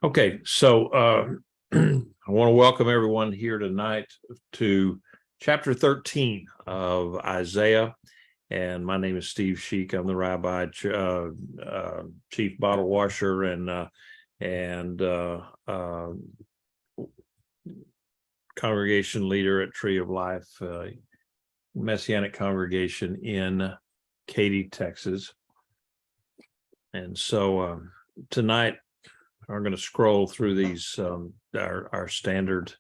Okay, so I want to welcome everyone here tonight to chapter 13 of Isaiah. And my name is Steve Sheik. I'm the rabbi, chief bottle washer, and congregation leader at Tree of Life, Messianic congregation in Katy, Texas. And so tonight, I'm going to scroll through these our standard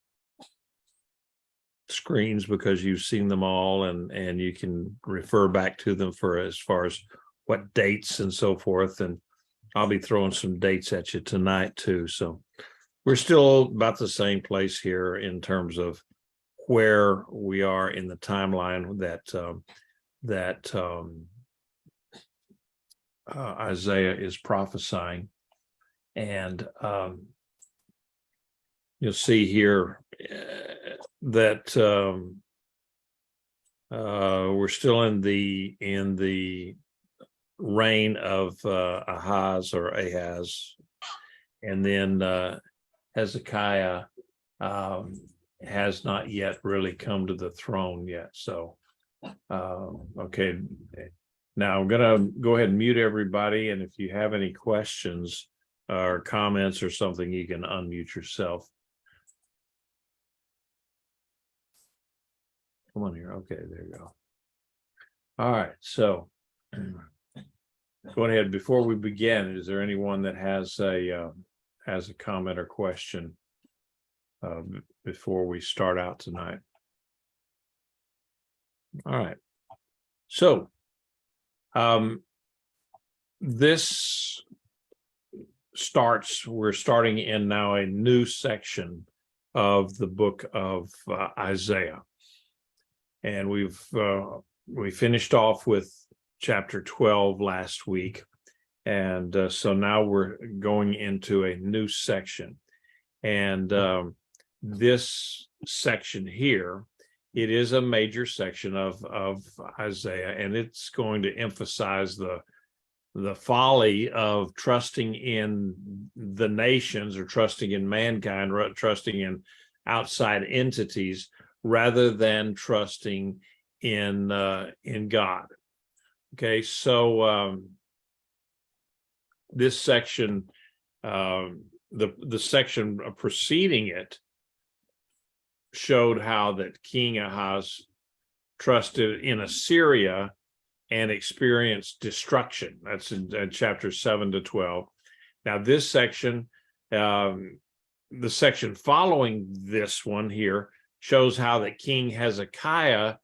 screens because you've seen them all, and you can refer back to them for as far as what dates and so forth. And I'll be throwing some dates at you tonight too. So we're still about the same place here in terms of where we are in the timeline that Isaiah is prophesying. And you'll see here that we're still in the reign of Ahaz, and then Hezekiah has not yet really come to the throne yet. So, okay. Now I'm going to go ahead and mute everybody, and if you have any questions or comments or something, you can unmute yourself. Come on here. Okay, there you go. All right, so go ahead. Before we begin, is there anyone that has a comment or question before we start out tonight? All right. So we're starting in now a new section of the book of Isaiah. And we finished off with chapter 12 last week. And so now we're going into a new section. And this section here, it is a major section of Isaiah, and it's going to emphasize the folly of trusting in the nations or trusting in mankind, trusting in outside entities rather than trusting in God. Okay, so this section, the section preceding it, showed how that King Ahaz trusted in Assyria and experienced destruction. That's in chapter 7 to 12. Now, this section, the section following this one here, shows how that King Hezekiah,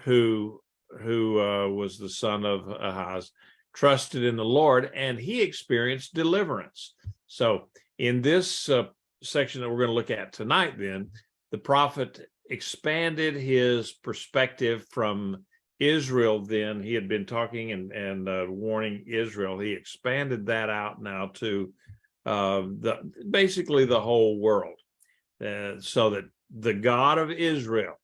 who was the son of Ahaz, trusted in the Lord, and he experienced deliverance. So, in this section that we're going to look at tonight, then the prophet expanded his perspective from Israel. Then he had been talking and warning Israel. He expanded that out now to basically the whole world, so that the God of Israel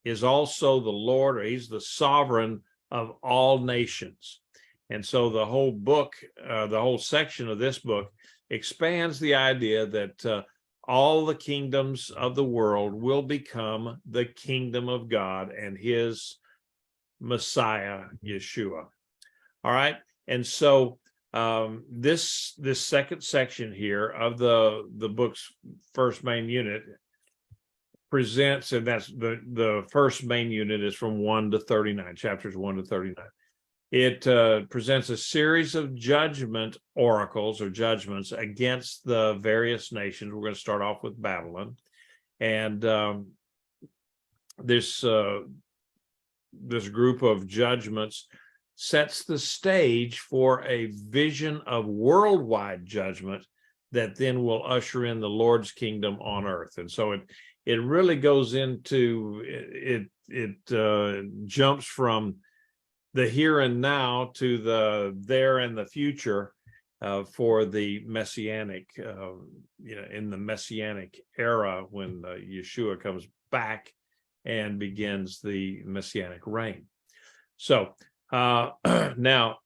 is also the Lord, or he's the sovereign of all nations. And so the whole book, the whole section of this book expands the idea that all the kingdoms of the world will become the kingdom of God and his Messiah, Yeshua. All right. And so this second section here of the book's first main unit presents, and that's the first main unit is from 1 to 39, chapters 1 to 39. It presents a series of judgment oracles or judgments against the various nations. We're going to start off with Babylon. And this group of judgments sets the stage for a vision of worldwide judgment that then will usher in the Lord's kingdom on earth. And so it really goes into, it jumps from the here and now to the there and the future for the Messianic, in the Messianic era when Yeshua comes back and begins the Messianic reign. So now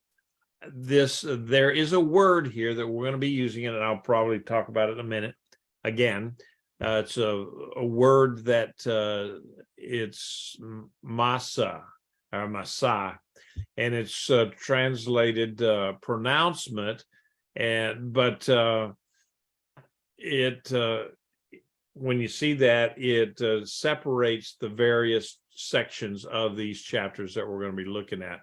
there is a word here that we're going to be using, and I'll probably talk about it in a minute. Again, it's a word that it's masa or masa, and it's translated pronouncement, but when you see that, it separates the various sections of these chapters that we're going to be looking at.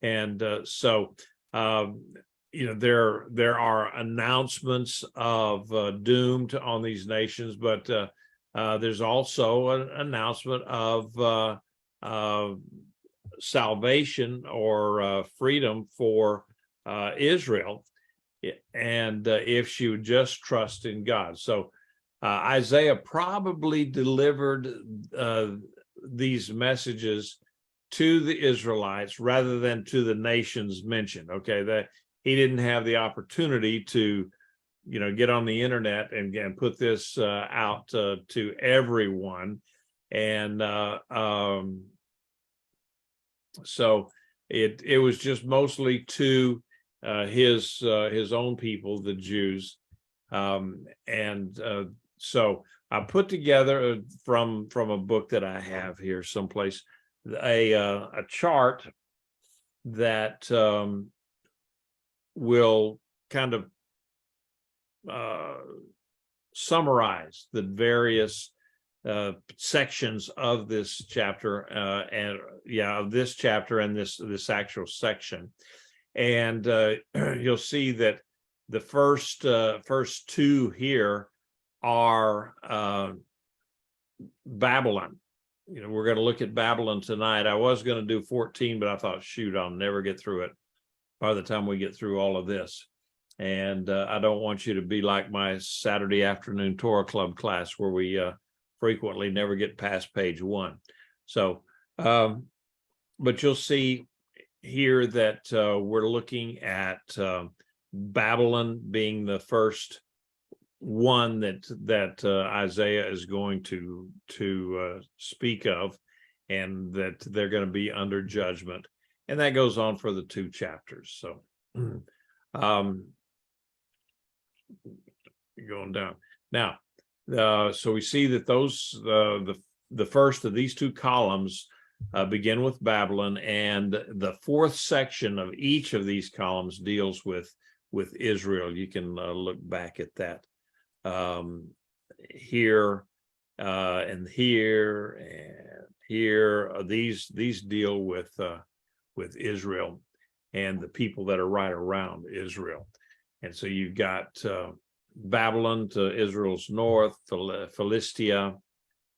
And so there are announcements of doom on these nations, but there's also an announcement of salvation or freedom for Israel, and if she would just trust in God. So Isaiah probably delivered these messages to the Israelites rather than to the nations mentioned. Okay, that he didn't have the opportunity to, get on the internet and put this out to everyone, and so it was just mostly to his own people, the Jews, and so I put together from a book that I have here someplace a chart that will kind of summarize the various sections of this chapter, of this chapter and this actual section, and you'll see that the first two here are Babylon. We're going to look at Babylon tonight. I was going to do 14, but I thought, shoot, I'll never get through it by the time we get through all of this. And I don't want you to be like my Saturday afternoon Torah Club class where we frequently never get past page 1. So, but you'll see here that we're looking at Babylon being the first one that Isaiah is going to speak of, and that they're going to be under judgment, and that goes on for the 2 chapters. So going down now, so we see that those the first of these 2 columns begin with Babylon, and the 4th section of each of these columns deals with Israel. You can look back at that. Here and here and here, these deal with Israel and the people that are right around Israel. And so you've got Babylon to Israel's north, Philistia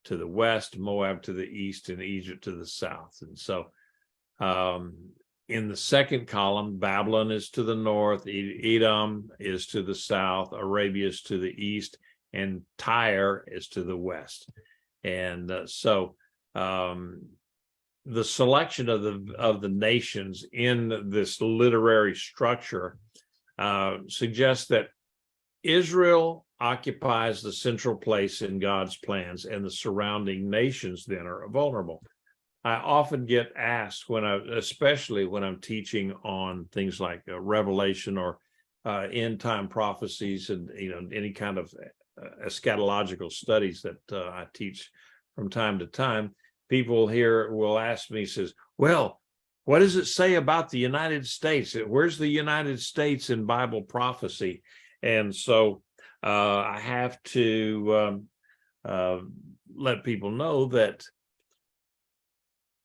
to the west, Moab to the east, and Egypt to the south. And so in the 2nd column, Babylon is to the north, Edom is to the south, Arabia is to the east, and Tyre is to the west. And so the selection of the nations in this literary structure suggests that Israel occupies the central place in God's plans, and the surrounding nations then are vulnerable. I often get asked especially when I'm teaching on things like Revelation or end time prophecies, and any kind of eschatological studies that I teach from time to time. People here will ask me, says, "Well, what does it say about the United States? Where's the United States in Bible prophecy?" And so I have to let people know that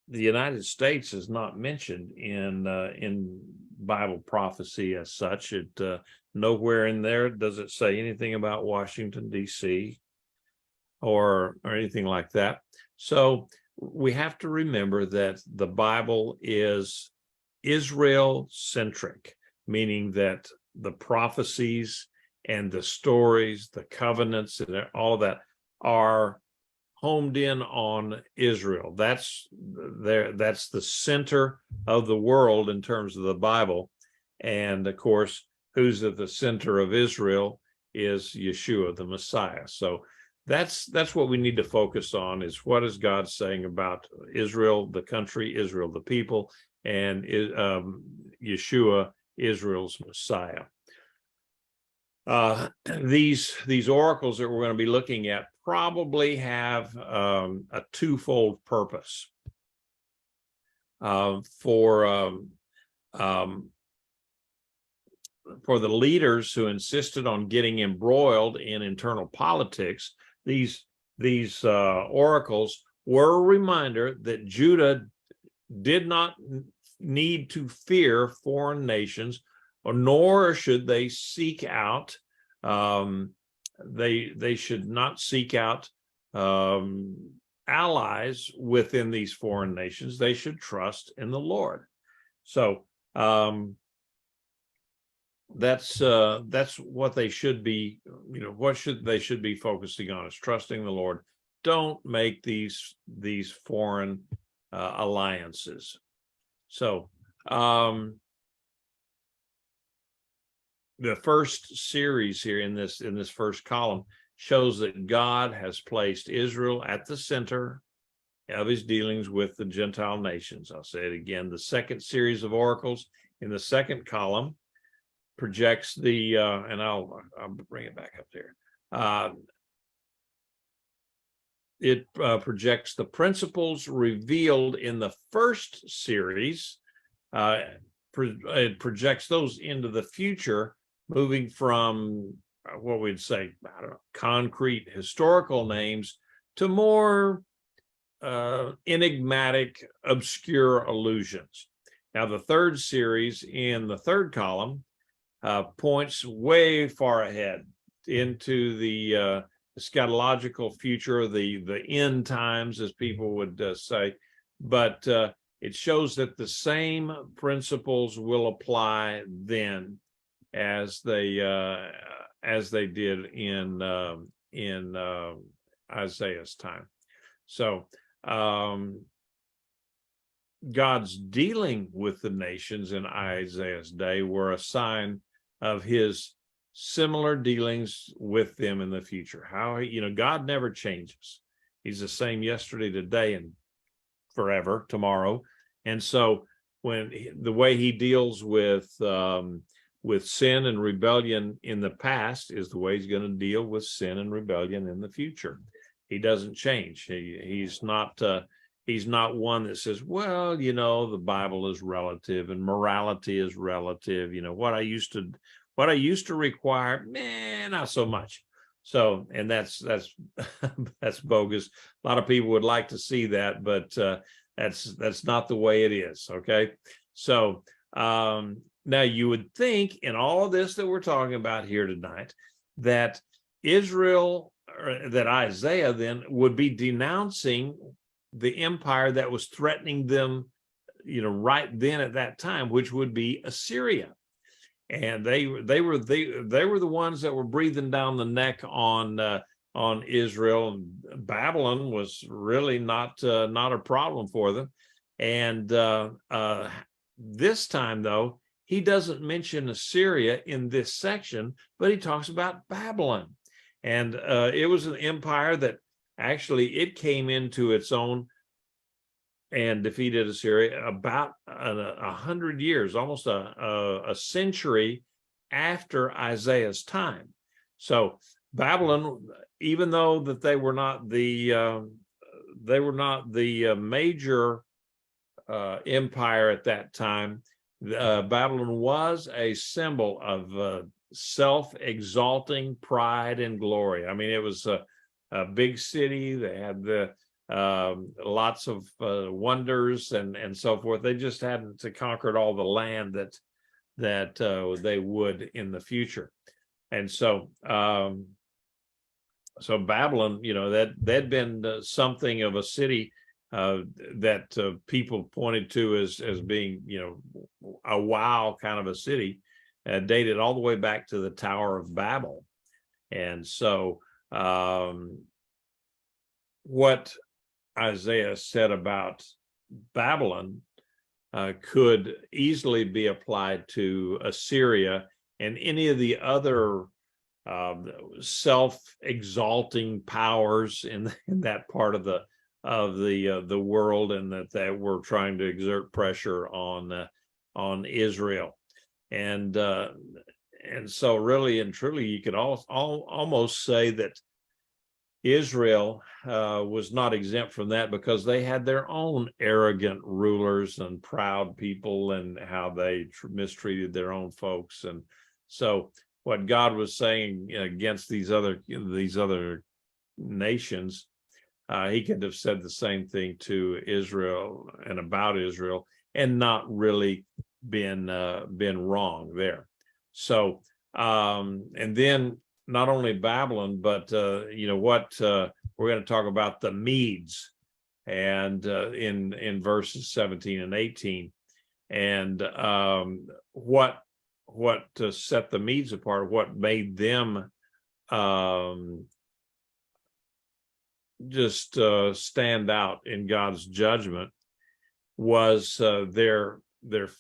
the United States is not mentioned in Bible prophecy as such. It nowhere in there does it say anything about Washington, D.C. or anything like that. So we have to remember that the Bible is Israel-centric, meaning that the prophecies and the stories, the covenants, and all of that are homed in on Israel. That's the center of the world in terms of the Bible. And of course, who's at the center of Israel is Yeshua, the Messiah. So that's what we need to focus on, is what is God saying about Israel, the country, Israel, the people, and Yeshua Israel's Messiah. These oracles that we're going to be looking at probably have a twofold purpose. For the leaders who insisted on getting embroiled in internal politics, these oracles were a reminder that Judah did not need to fear foreign nations, nor should they seek out. They should not seek out allies within these foreign nations. They should trust in the Lord. So that's what they should be. They should be focusing on is trusting the Lord. Don't make these foreign alliances. So the first series here in this first column shows that God has placed Israel at the center of his dealings with the Gentile nations. I'll say it again. The second series of oracles in the second column projects the and I'll bring it back up there. It projects the principles revealed in the first series. It projects those into the future, moving from what we'd say, I don't know, concrete historical names to more enigmatic, obscure allusions. Now, the third series in the third column points way far ahead into the eschatological future, the end times, as people would say, but it shows that the same principles will apply then as they did in Isaiah's time. So God's dealing with the nations in Isaiah's day were a sign of his similar dealings with them in the future. How, God never changes. He's the same yesterday, today, and forever, tomorrow. And so when the way he deals with sin and rebellion in the past is the way he's going to deal with sin and rebellion in the future. He doesn't change. He's not one that says, well, the Bible is relative and morality is relative. What I used to require, not so much. So, and that's bogus. A lot of people would like to see that, but that's not the way it is. Okay. So now you would think in all of this that we're talking about here tonight, that Israel, or that Isaiah then would be denouncing the empire that was threatening them, right then at that time, which would be Assyria. And they were the ones that were breathing down the neck on Israel. Babylon was really not a problem for them. And this time, though, he doesn't mention Assyria in this section, but he talks about Babylon. And it was an empire that actually it came into its own and defeated Assyria about 100 years, almost a century after Isaiah's time. So Babylon, even though that they were not the major empire at that time, Babylon was a symbol of self-exalting pride and glory. I mean, it was a big city. They had lots of wonders and so forth. They just hadn't conquered all the land that they would in the future. And so Babylon, that they'd been something of a city that people pointed to as being, a wow kind of a city, dated all the way back to the Tower of Babel. And so what Isaiah said about Babylon could easily be applied to Assyria and any of the other self-exalting powers in that part of the world, and that were trying to exert pressure on Israel. And so really and truly, you could almost say that Israel was not exempt from that, because they had their own arrogant rulers and proud people, and how they mistreated their own folks. And so what God was saying against these other nations, he could have said the same thing to Israel and about Israel, and not really been wrong there. So and then not only Babylon, but what we're going to talk about, the Medes, and in verses 17 and 18, and what set the Medes apart, what made them just stand out in God's judgment, was their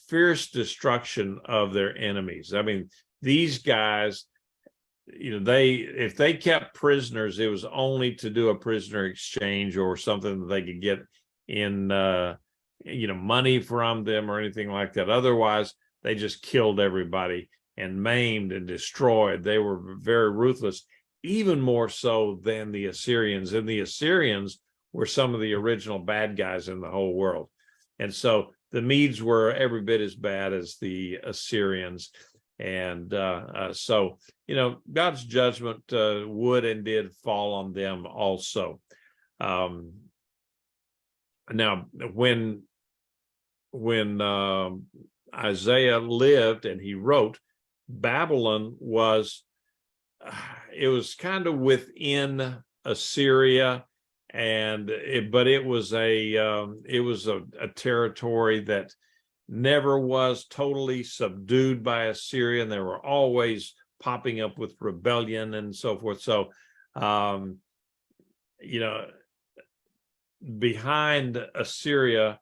fierce destruction of their enemies. I mean, these guys, if they kept prisoners, it was only to do a prisoner exchange or something that they could get in money from them or anything like that. Otherwise, they just killed everybody and maimed and destroyed. They were very ruthless, even more so than the Assyrians. And the Assyrians were some of the original bad guys in the whole world. And so the Medes were every bit as bad as the Assyrians. And so, God's judgment would and did fall on them also. Now, when Isaiah lived and he wrote, Babylon was kind of within Assyria, but it was a territory that never was totally subdued by Assyria, and they were always popping up with rebellion and so forth. So behind Assyria,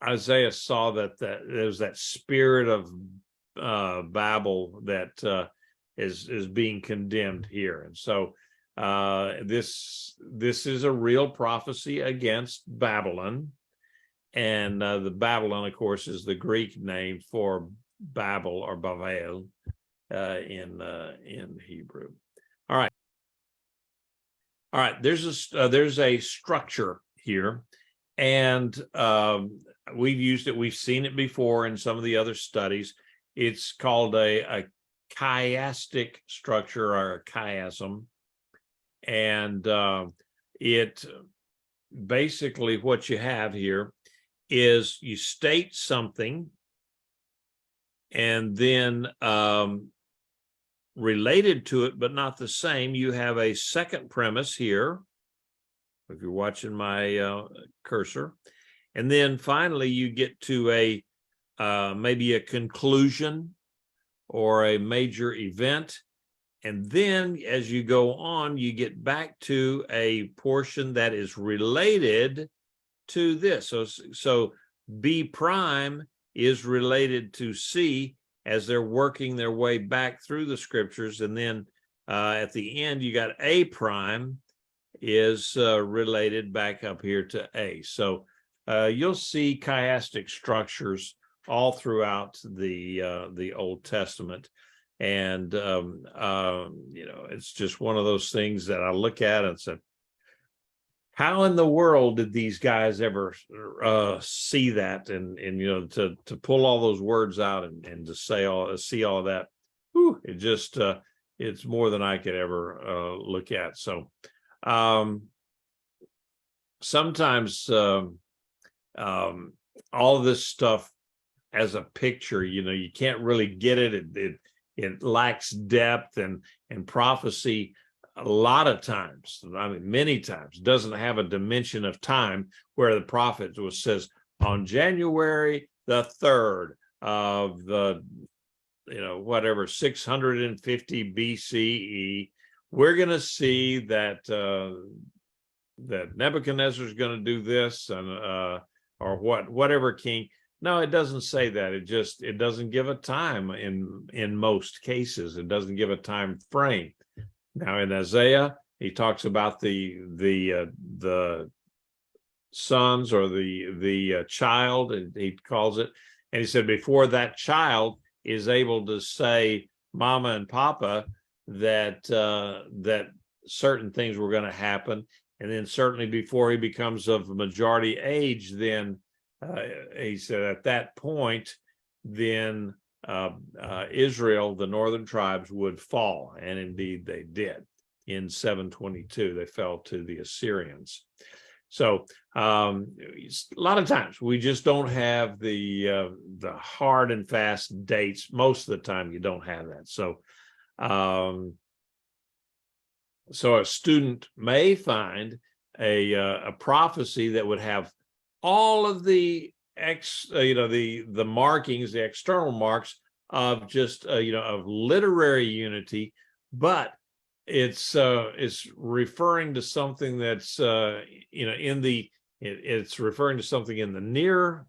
Isaiah saw that there's that spirit of Babel that is being condemned here. And so this is a real prophecy against Babylon. And the Babylon, of course, is the Greek name for Babel or Bavel in Hebrew. All right. There's a structure here, and we've used it. We've seen it before in some of the other studies. It's called a chiastic structure, or a chiasm, and it basically, what you have here is you state something, and then related to it but not the same, you have a second premise here, if you're watching my cursor, and then finally you get to a maybe a conclusion or a major event, and then as you go on, you get back to a portion that is related to this. So B prime is related to C as they're working their way back through the scriptures, and then at the end you got A prime is related back up here to A. So you'll see chiastic structures all throughout the Old Testament, and it's just one of those things that I look at and say, how in the world did these guys ever see that, and to pull all those words out and to see all of that? Whew, it just it's more than I could ever look at. So sometimes all this stuff as a picture, you can't really get it. It lacks depth, and prophecy a lot of times, I mean many times, doesn't have a dimension of time where the prophet says on January the 3rd of the 650 BCE, we're going to see that that Nebuchadnezzar is going to do this, and or whatever king. No, it doesn't say that. It doesn't give a time in most cases. It doesn't give a time frame. Now in Isaiah, he talks about the sons, or the child, and he calls it, And he said, before that child is able to say mama and papa, that that certain things were going to happen. And then certainly before he becomes of majority age, then he said at that point, then Israel, the northern tribes, would fall. And indeed they did. In 722, they fell to the Assyrians. So a lot of times we just don't have the hard and fast dates. Most of the time you don't have that. So so a student may find a prophecy that would have all of the the markings, the external marks of just of literary unity, but it's referring to something that's it's referring to something in the near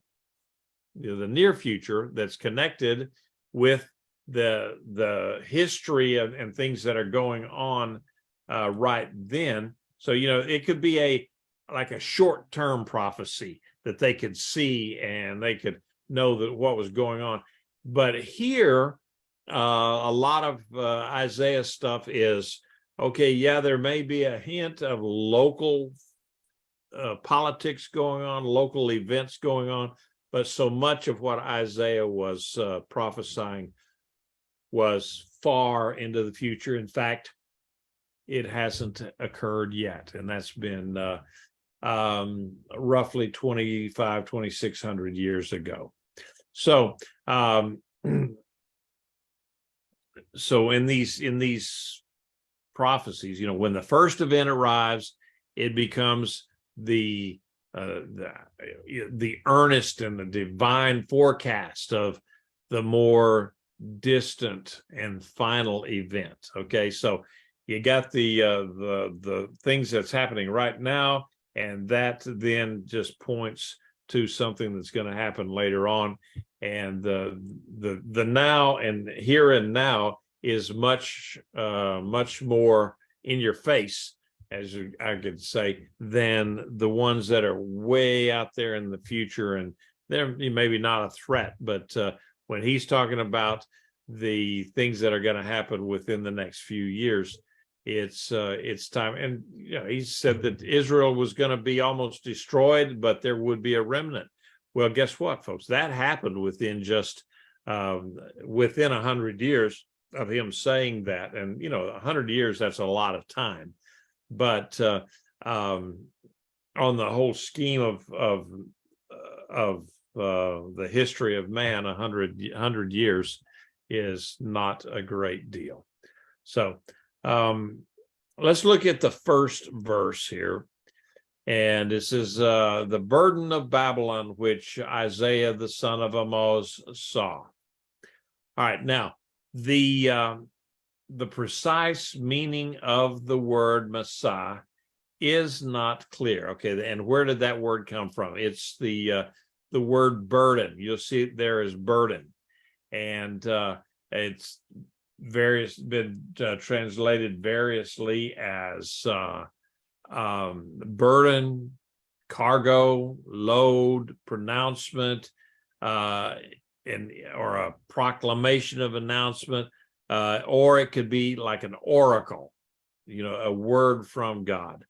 future that's connected with the history and things that are going on right then. So it could be like a short-term prophecy that they could see and they could know that what was going on. But here a lot of Isaiah stuff is okay. Yeah, there may be a hint of local politics going on, local events going on, but so much of what Isaiah was prophesying was far into the future. In fact, it hasn't occurred yet, and that's been roughly 2,600 years ago. So so in these prophecies, when the first event arrives, it becomes the earnest and the divine forecast of the more distant and final event. Okay, so you got the things that's happening right now, and that then just points to something that's going to happen later on. And the now and here and now is much more in your face, as I could say, than the ones that are way out there in the future. And they're maybe not a threat, but when he's talking about the things that are going to happen within the next few years, it's time. And he said that Israel was going to be almost destroyed, but there would be a remnant. Well, guess what, folks? That happened within just within 100 years of him saying that. And 100 years, that's a lot of time. But on the whole scheme of the history of man, 100 years is not a great deal. So let's look at the first verse here. And this is the burden of Babylon, which Isaiah the son of Amoz saw. All right, now the precise meaning of the word Messiah is not clear. Okay, and where did that word come from? It's the word burden. You'll see it there as burden, and it's been translated variously as burden, cargo, load, pronouncement, or a proclamation of announcement, or it could be like an oracle, a word from God,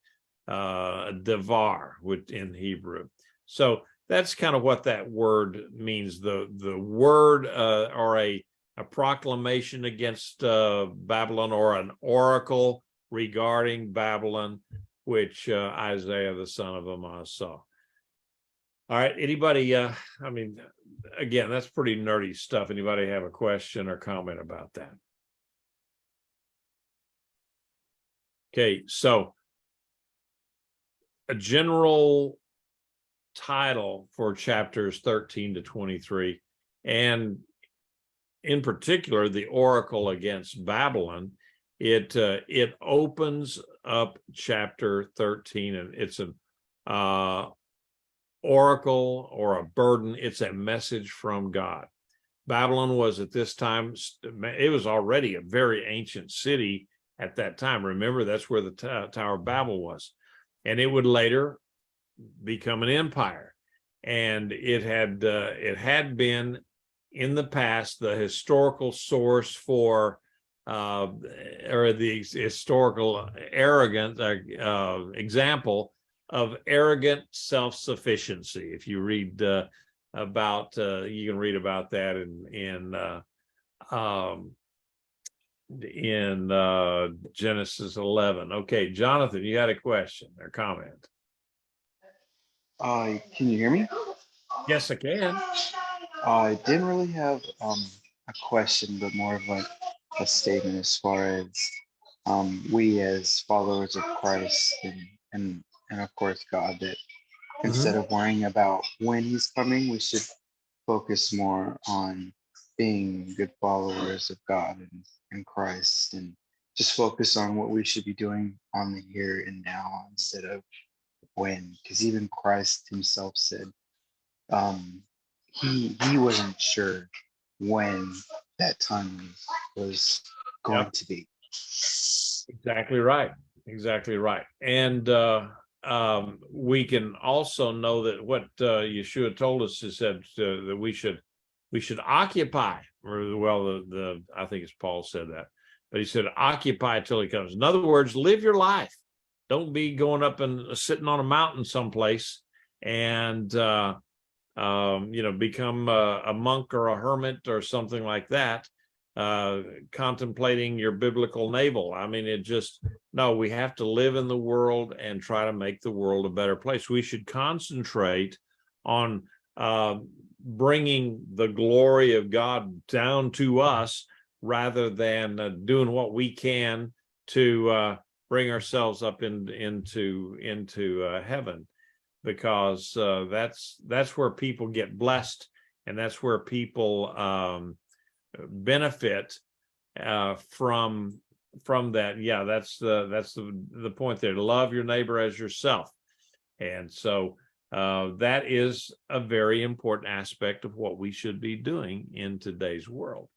devar in Hebrew. So that's kind of what that word means. The word or a proclamation against Babylon, or an oracle regarding Babylon, which Isaiah the son of Amoz saw. All right, anybody, again, that's pretty nerdy stuff. Anybody have a question or comment about that? Okay, so a general title for chapters 13 to 23, and in particular, the oracle against Babylon, it opens up chapter 13, and it's an oracle or a burden. It's a message from God. Babylon was at this time, it was already a very ancient city at that time. Remember, that's where the Tower of Babel was. And it would later become an empire. and it had been in the past the historical source for or the historical arrogant example of arrogant self-sufficiency. If you read about, you can read about that in Genesis 11. Okay, Jonathan, you had a question or comment? Can you hear me? Yes, I can. I didn't really have a question, but more of like a statement as far as we as followers of Christ and of course God, that instead Mhm. of worrying about when He's coming, we should focus more on being good followers of God and Christ, and just focus on what we should be doing on the here and now instead of when, because even Christ Himself said um, he wasn't sure when that time was going Yep, to be. exactly right. Exactly right. And we can also know that what Yeshua told us is that we should occupy, or well, the I think it's Paul said that, but he said occupy till he comes. In other words, live your life. Don't be going up and sitting on a mountain someplace and become a monk or a hermit or something like that, contemplating your biblical navel. I mean, no, we have to live in the world and try to make the world a better place. We should concentrate on bringing the glory of God down to us rather than doing what we can to bring ourselves up into heaven, because that's where people get blessed, and that's where people benefit from that. Yeah, that's the point there. To love your neighbor as yourself, and so that is a very important aspect of what we should be doing in today's world.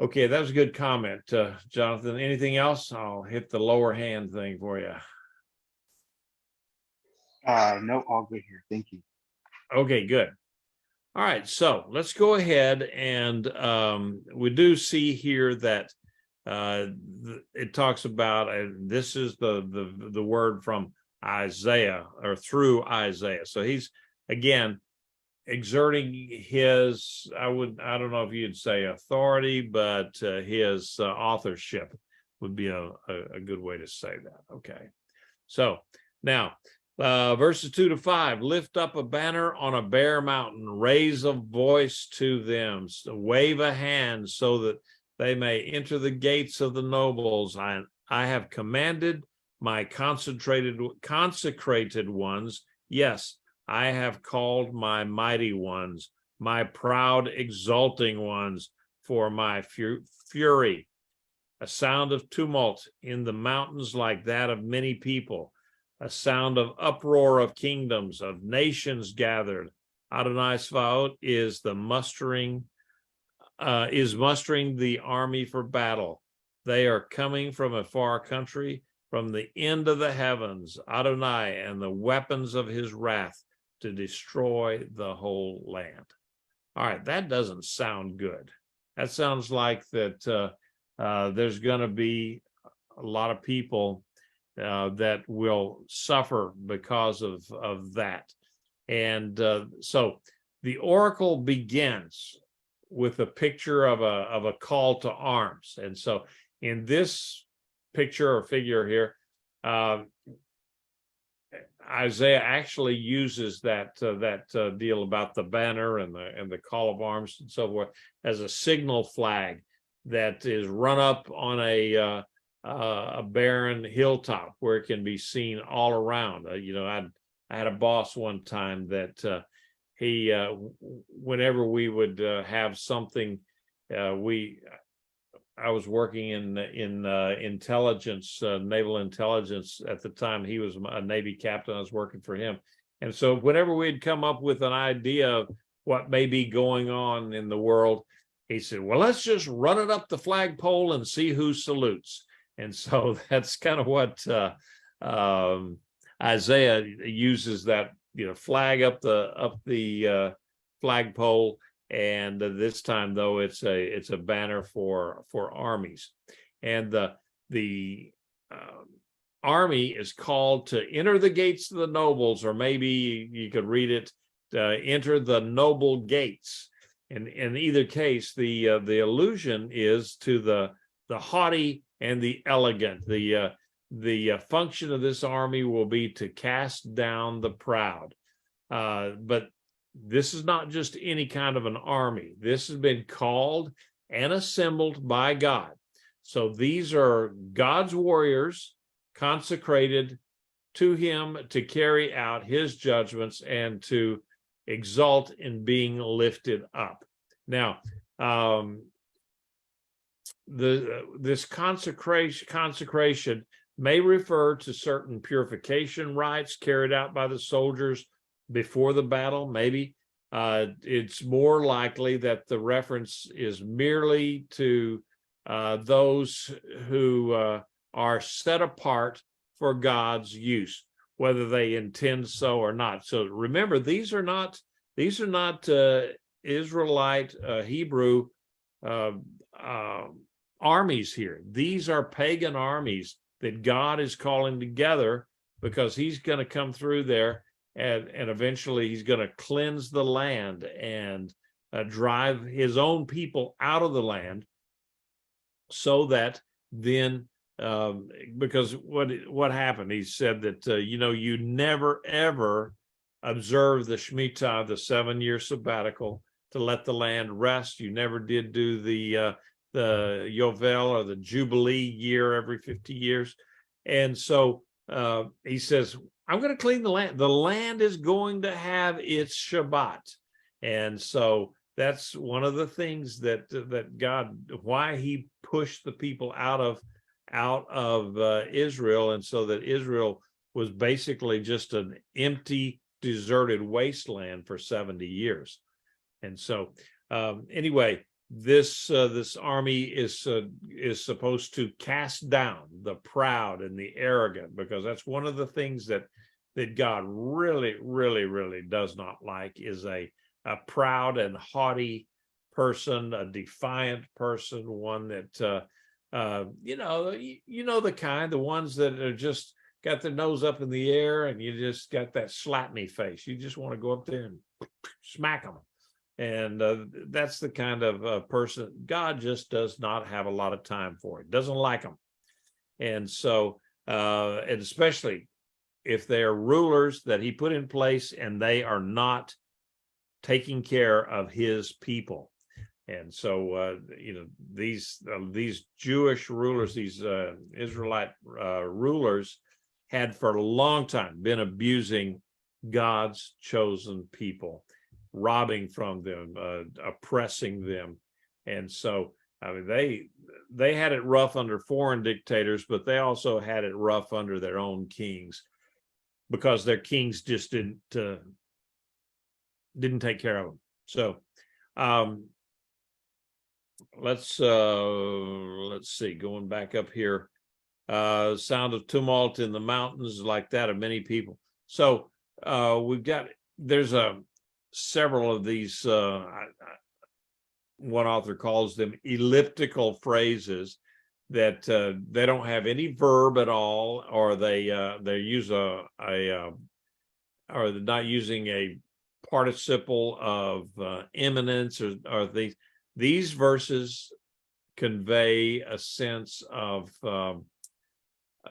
Okay, that was a good comment, Jonathan. Anything else? I'll hit the lower hand thing for you. No, all good here. Thank you. Okay, good. All right, so let's go ahead, and we do see here that it talks about, this is the word from Isaiah, or through Isaiah. So he's again exerting his, I don't know if you'd say authority, but his authorship would be a good way to say that. Okay, so now verses 2-5, lift up a banner on a bare mountain, raise a voice to them, wave a hand so that they may enter the gates of the nobles. I have commanded my consecrated ones. Yes, I have called my mighty ones, my proud exalting ones, for my fury. A sound of tumult in the mountains like that of many people, a sound of uproar of kingdoms, of nations gathered. Adonai Svaot is mustering the army for battle. They are coming from a far country, from the end of the heavens, Adonai, and the weapons of his wrath to destroy the whole land. All right, that doesn't sound good. That sounds like that there's going to be a lot of people that will suffer because of that. And so the oracle begins with a picture of a call to arms. And so in this picture or figure here, Isaiah actually uses that deal about the banner and the call of arms and so forth as a signal flag that is run up on a barren hilltop where it can be seen all around. I had a boss one time that he whenever we would have something, I was working in intelligence, naval intelligence at the time. He was a Navy captain. I was working for him. And so whenever we'd come up with an idea of what may be going on in the world, he said, well, let's just run it up the flagpole and see who salutes. And so that's kind of what Isaiah uses that flag up the flagpole. And this time, though, it's a banner for armies. And the army is called to enter the gates of the nobles, or maybe you could read it, enter the noble gates. And in either case, the allusion is to the haughty and the elegant. The function of this army will be to cast down the proud. But this is not just any kind of an army. This has been called and assembled by God. So these are God's warriors consecrated to him to carry out his judgments and to exalt in being lifted up. Now, this consecration may refer to certain purification rites carried out by the soldiers before the battle. Maybe it's more likely that the reference is merely to those who are set apart for God's use, whether they intend so or not. So remember, these are not Israelite Hebrew armies here. These are pagan armies that God is calling together, because he's going to come through there and eventually he's going to cleanse the land and drive his own people out of the land, so that then because what happened, he said that you never ever observe the Shemitah, the 7-year sabbatical, to let the land rest. You never did do the Yovel, or the Jubilee year every 50 years. And so he says, I'm going to clean the land. The land is going to have its Shabbat. And so that's one of the things that God, why he pushed the people out of Israel, and so that Israel was basically just an empty, deserted wasteland for 70 years. And so anyway, this army is supposed to cast down the proud and the arrogant, because that's one of the things that God really, really, really does not like, is a proud and haughty person, a defiant person, one that the ones that are just got their nose up in the air, and you just got that slap me face. You just want to go up there and smack them. And that's the kind of person God just does not have a lot of time for. It doesn't like them. And so, and especially if they are rulers that he put in place and they are not taking care of his people. And so, these Jewish rulers, these Israelite rulers, had for a long time been abusing God's chosen people, robbing from them, oppressing them. And so, I mean, they had it rough under foreign dictators, but they also had it rough under their own kings, because their kings just didn't take care of them. So, let's see, going back up here, sound of tumult in the mountains, like that of many people. So there's several of these, one author calls them elliptical phrases, that they don't have any verb at all, or they use or they're not using a participle of imminence, or these verses convey a sense of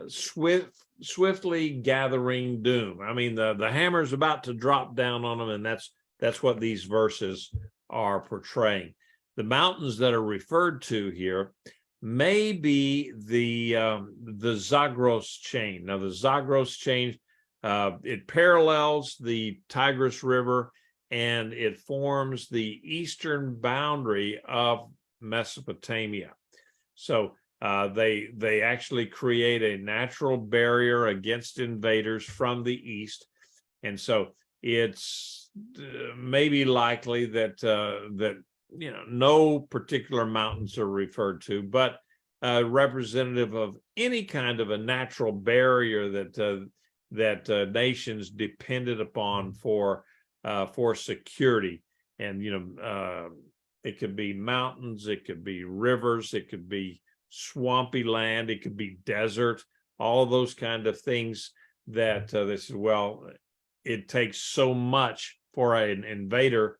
swiftly gathering doom. I mean, the hammer's about to drop down on them, and that's what these verses are portraying. The mountains that are referred to here may be the Zagros chain. Now, the Zagros chain, it parallels the Tigris River, and it forms the eastern boundary of Mesopotamia. So they actually create a natural barrier against invaders from the east. And so it's maybe likely that no particular mountains are referred to, but representative of any kind of a natural barrier that nations depended upon for security. And it could be mountains, it could be rivers, it could be swampy land, it could be desert, all those kind of things that this is, well, it takes so much for an invader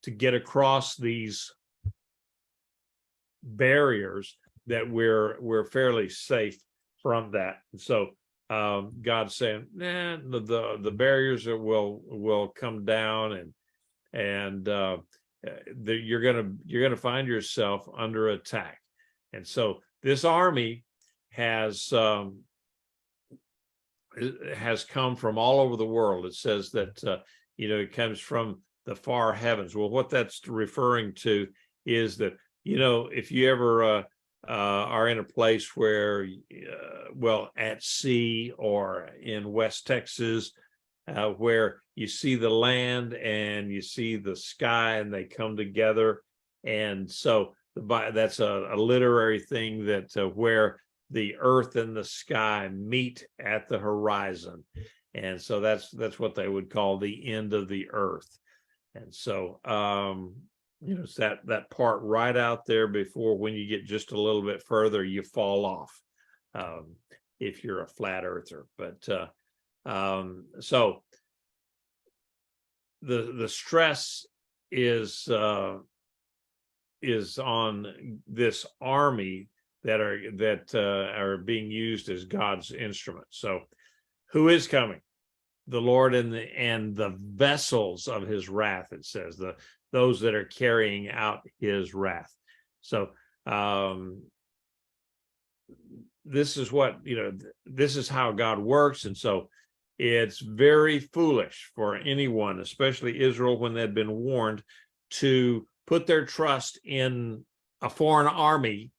to get across these barriers that we're fairly safe from that. So God's saying, the barriers will come down, and you're gonna find yourself under attack. And so this army has come from all over the world. It says that it comes from the far heavens. Well, what that's referring to is that if you ever are in a place where at sea or in West Texas, where you see the land and you see the sky and they come together, and so that's a literary thing, that where the earth and the sky meet at the horizon, and so that's what they would call the end of the earth. And so it's that part right out there before, when you get just a little bit further, you fall off, if you're a flat earther. But so the stress is on this army that are being used as God's instruments. So who is coming? The Lord and the vessels of his wrath, it says, those that are carrying out his wrath. So this is what, this is how God works. And so it's very foolish for anyone, especially Israel, when they'd been warned, to put their trust in a foreign army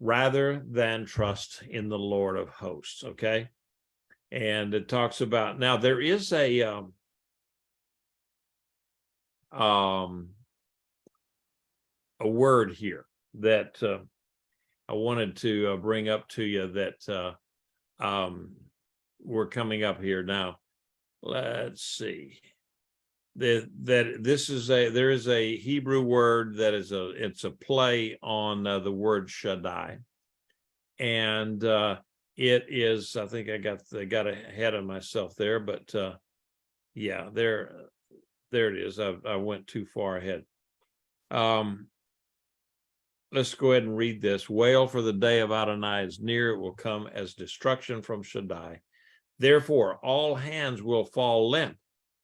rather than trust in the Lord of hosts. Okay. And it talks about, now there is a word here that I wanted to bring up to you, that we're coming up here now. Let's see. There is a Hebrew word that it's a play on the word Shaddai, and it is, I think I got ahead of myself there, but yeah, there it is. I went too far ahead. Let's go ahead and read this. Wail, for the day of Adonai is near. It will come as destruction from Shaddai. Therefore, all hands will fall limp,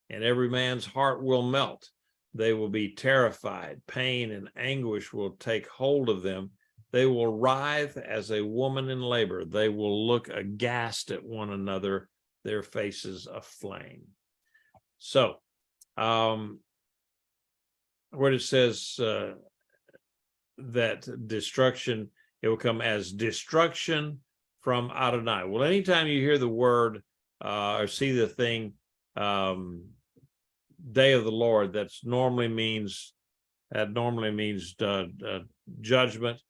and every man's heart will melt. They will be terrified. Pain and anguish will take hold of them. They will writhe as a woman in labor. They will look aghast at one another, their faces aflame. So, where it says that destruction, it will come as destruction from Adonai. Well, anytime you hear the word or see the thing, day of the Lord, that normally means judgment.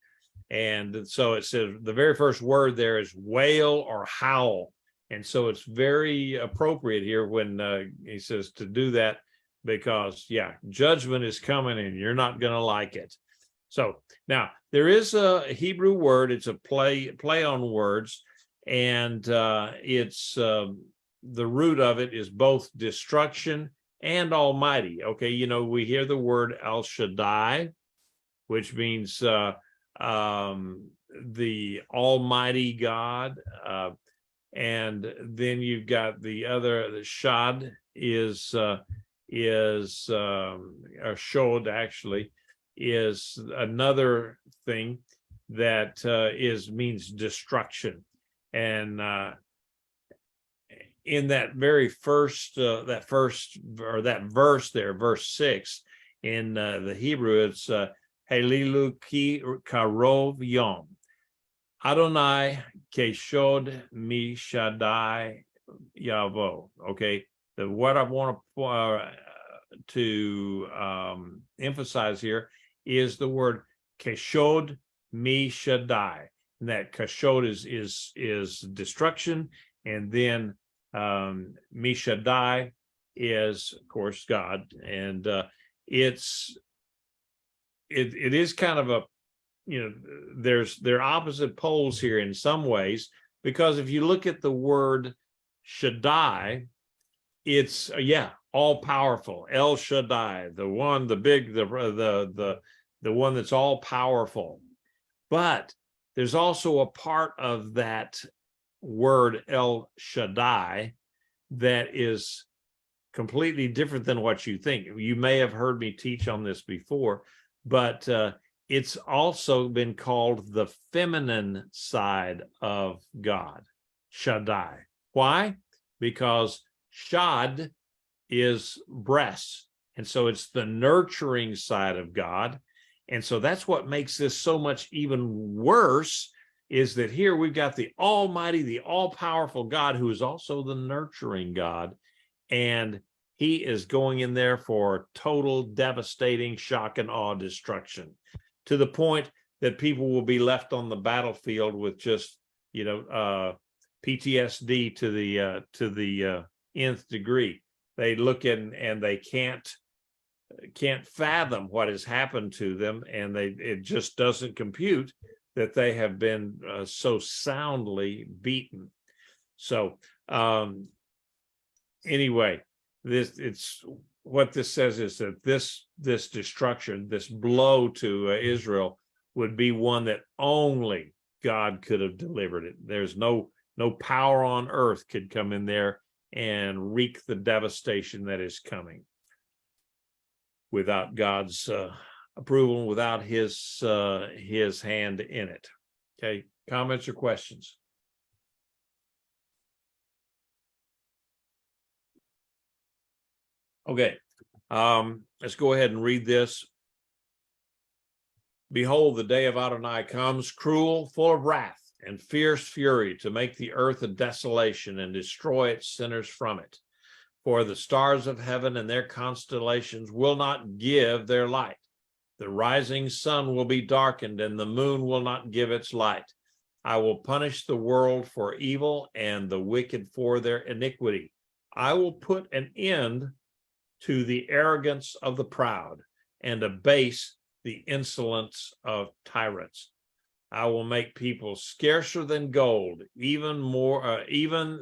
And so it says the very first word there is wail or howl. And so it's very appropriate here when he says to do that, because judgment is coming and you're not going to like it. So now there is a Hebrew word. It's a play on words, and it's the root of it is both destruction and almighty. Okay, we hear the word El Shaddai, which means the Almighty God, and then you've got the other. The Shad is or Shod actually is another thing that means destruction. And in that very first verse there, verse 6 in the Hebrew, it's Halilu ki karov yom Adonai keshod mi Shaddai yavo. Okay, what I want to emphasize here is the word keshod mi Shaddai. And that keshod is destruction, and then Shaddai is, of course, God, and it is kind of a, they're opposite poles here in some ways, because if you look at the word Shaddai, it's all powerful. El Shaddai, the one, the big, the one that's all powerful. But there's also a part of that word El Shaddai that is completely different than what you think. You may have heard me teach on this before, but it's also been called the feminine side of God, Shaddai. Why? Because Shad is breast, and so it's the nurturing side of God. And so that's what makes this so much even worse, is that here we've got the almighty, the all-powerful God, who is also the nurturing God, and he is going in there for total, devastating, shock and awe destruction, to the point that people will be left on the battlefield with just, PTSD to the nth degree. They look at and they can't fathom what has happened to them, and it just doesn't compute that they have been so soundly beaten. So anyway, what this says is that this destruction, this blow to Israel, would be one that only God could have delivered it. There's no power on earth could come in there and wreak the devastation that is coming without God's approval, without his hand in it. Okay, comments or questions? Okay, let's go ahead and read this. Behold, the day of Adonai comes, cruel, full of wrath and fierce fury, to make the earth a desolation and destroy its sinners from it. For the stars of heaven and their constellations will not give their light. The rising sun will be darkened, and the moon will not give its light. I will punish the world for evil and the wicked for their iniquity. I will put an end to the arrogance of the proud and abase the insolence of tyrants. I will make people scarcer than gold, even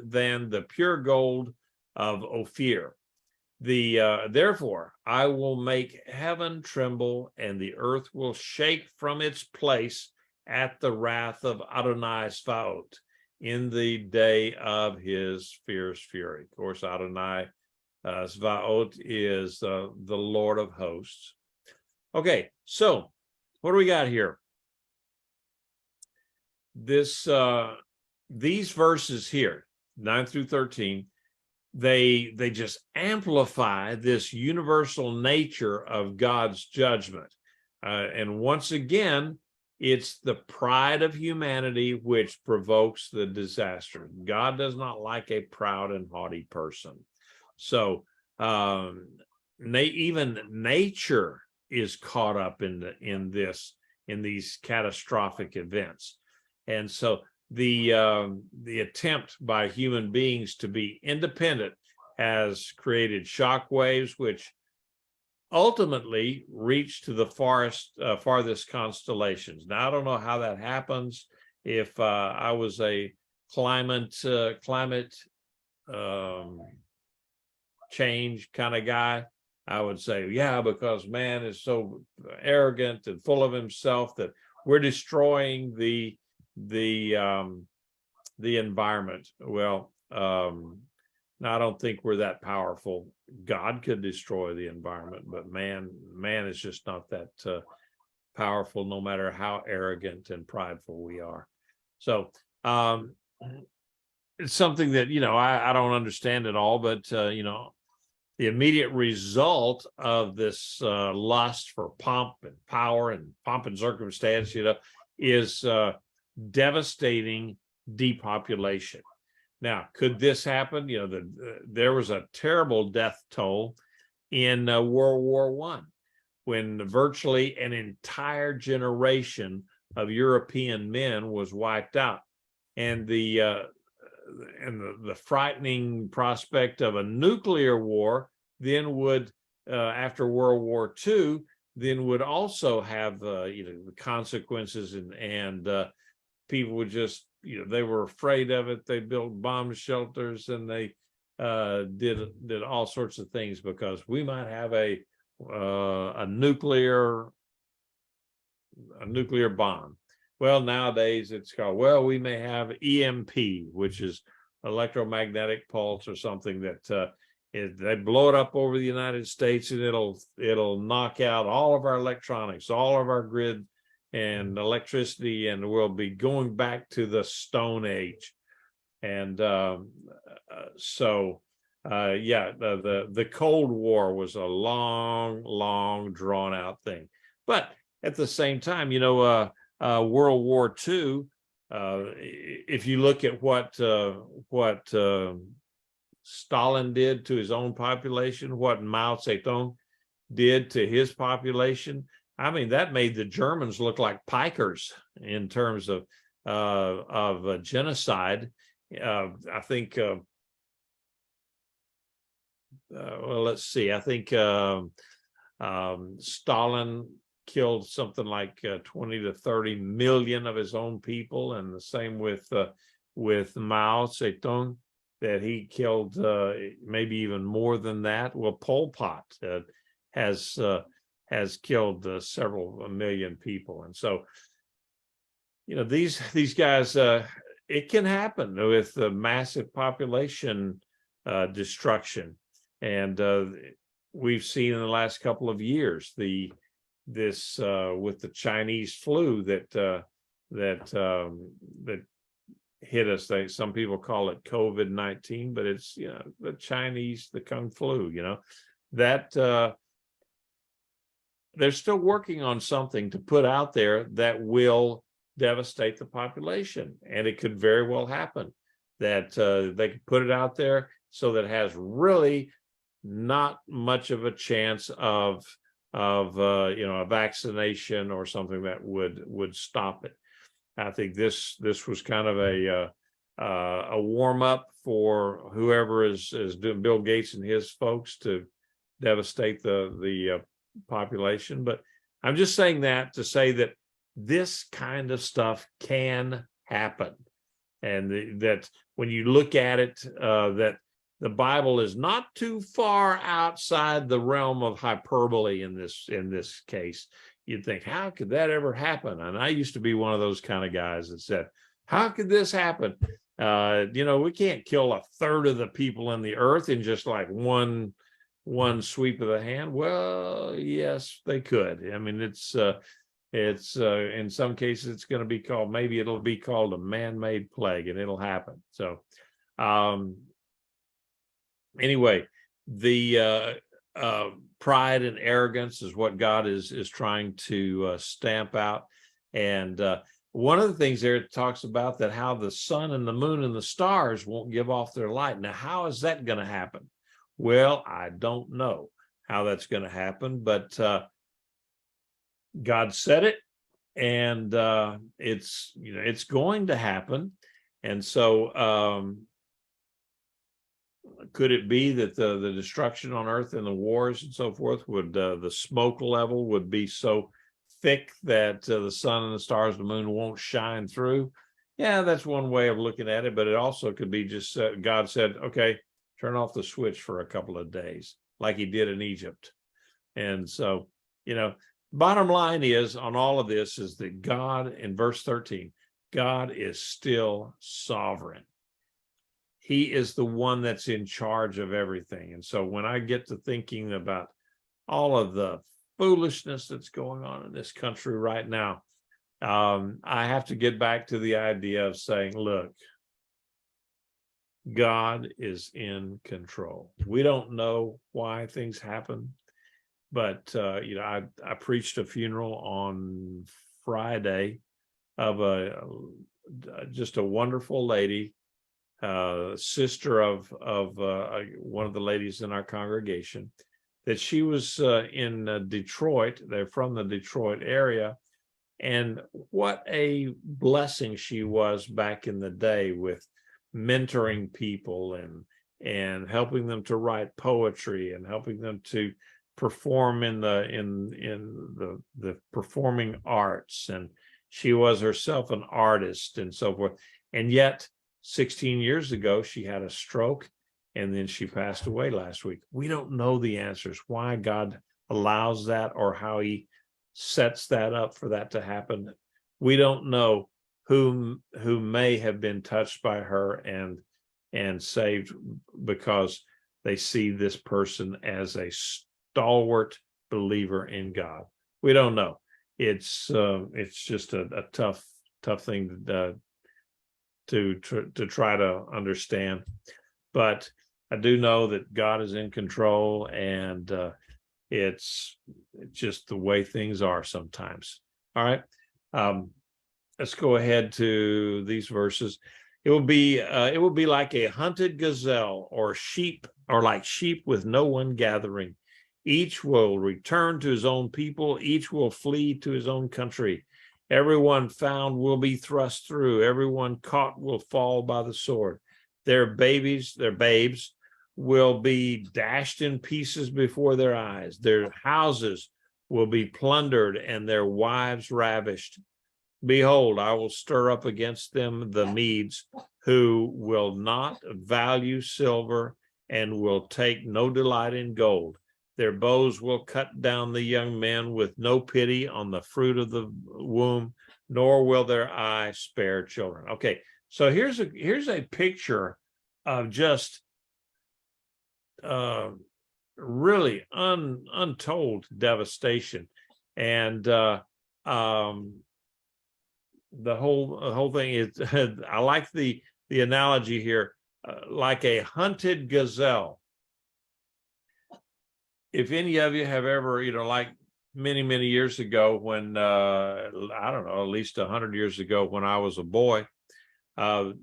than the pure gold of Ophir. Therefore, I will make heaven tremble, and the earth will shake from its place at the wrath of Adonai Svaot in the day of his fierce fury. Of course, Adonai Svaot is the Lord of hosts. Okay, so what do we got here? These verses here, 9 through 13, they just amplify this universal nature of God's judgment. And once again, it's the pride of humanity which provokes the disaster. God does not like a proud and haughty person. So even nature is caught up in these catastrophic events. And so the attempt by human beings to be independent has created shock waves, which ultimately reach to the farthest constellations. Now, I don't know how that happens. If I was a climate change kind of guy, I would say, yeah, because man is so arrogant and full of himself that we're destroying the environment. Well, I don't think we're that powerful. God could destroy the environment, but man is just not that powerful, no matter how arrogant and prideful we are. So it's something that I don't understand at all, but the immediate result of this lust for pomp and power and pomp and circumstance, is devastating depopulation. Now, could this happen? There was a terrible death toll in World War I, when virtually an entire generation of European men was wiped out, and the the frightening prospect of a nuclear war then would, after World War II, then would also have the consequences, and people would just, they were afraid of it. They built bomb shelters, and they did all sorts of things because we might have a nuclear bomb. Well, nowadays it's called, well, we may have EMP, which is electromagnetic pulse or something that they blow it up over the United States, and it'll knock out all of our electronics, all of our grid and electricity, and we'll be going back to the Stone Age. And so the Cold War was a long drawn out thing. But at the same time, World War II, if you look at what Stalin did to his own population, what Mao Zedong did to his population, I mean, that made the Germans look like pikers in terms of genocide. I think, well, let's see. I think Stalin killed something like 20 to 30 million of his own people, and the same with Mao Zedong, that he killed maybe even more than that. Well, Pol Pot has killed several million people, and so these guys. It can happen with massive population destruction, and we've seen in the last couple of years this with the Chinese flu that hit us. Some people call it COVID-19, but it's the Chinese, the Kung flu. That they're still working on something to put out there that will devastate the population, and it could very well happen that they could put it out there so that it has really not much of a chance of a vaccination or something that would stop it. I think this was kind of a warm up for whoever is doing, Bill Gates and his folks, to devastate the population. But I'm just saying that to say that this kind of stuff can happen, and that when you look at it, that the Bible is not too far outside the realm of hyperbole in this case. You'd think, how could that ever happen? And I used to be one of those kind of guys that said, how could this happen? We can't kill a third of the people in the earth in just like one sweep of the hand. Well, yes, they could. I mean, it's in some cases it's going to be called, maybe it'll be called a man-made plague, and it'll happen. So anyway, the pride and arrogance is what God is trying to stamp out. And one of the things there, it talks about that how the sun and the moon and the stars won't give off their light. Now, how is that going to happen? Well, I don't know how that's going to happen, but God said it, and it's going to happen. And so could it be that the destruction on earth and the wars and so forth would, the smoke level would be so thick that the sun and the stars and the moon won't shine through? Yeah, that's one way of looking at it, but it also could be just God said, okay, turn off the switch for a couple of days, like he did in Egypt. And so, bottom line is on all of this is that God, in verse 13, God is still sovereign. He is the one that's in charge of everything. And so when I get to thinking about all of the foolishness that's going on in this country right now, I have to get back to the idea of saying, look, God is in control. We don't know why things happen, but I preached a funeral on Friday of just a wonderful lady, sister of one of the ladies in our congregation, that she was in Detroit. They're from the Detroit area, and what a blessing she was back in the day with mentoring people and helping them to write poetry and helping them to perform in the performing arts. And she was herself an artist and so forth. And yet 16 years ago, she had a stroke and then she passed away last week. We don't know the answers, why God allows that or how he sets that up for that to happen. We don't know who may have been touched by her and saved because they see this person as a stalwart believer in God. We don't know. It's just a tough thing to try to understand. But I do know that God is in control, and it's just the way things are sometimes. All right. Let's go ahead to these verses. It will be like a hunted gazelle or sheep, or like sheep with no one gathering. Each will return to his own people. Each will flee to his own country. Everyone found will be thrust through. Everyone caught will fall by the sword. Their babes will be dashed in pieces before their eyes. Their houses will be plundered and their wives ravished. Behold, I will stir up against them the Medes, who will not value silver and will take no delight in gold. Their bows will cut down the young men with no pity on the fruit of the womb, nor will their eye spare children. Okay, so here's a picture of just really untold devastation, and the whole thing is I like the analogy here, like a hunted gazelle. If any of you have ever, like many years ago when I don't know, at least 100 years ago when I was a boy, out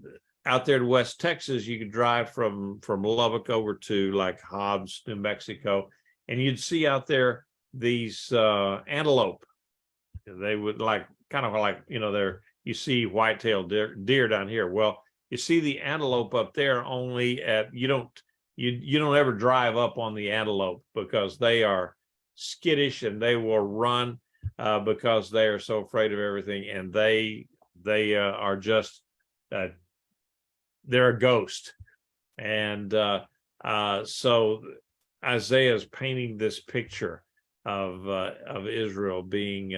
there in West Texas, you could drive from Lubbock over to like Hobbs, New Mexico, and you'd see out there these antelope. They would kind of like, you see white-tailed deer down here. Well, you see the antelope up there only you don't ever drive up on the antelope because they are skittish and they will run because they are so afraid of everything, and they are just they're a ghost. And so Isaiah is painting this picture of Israel being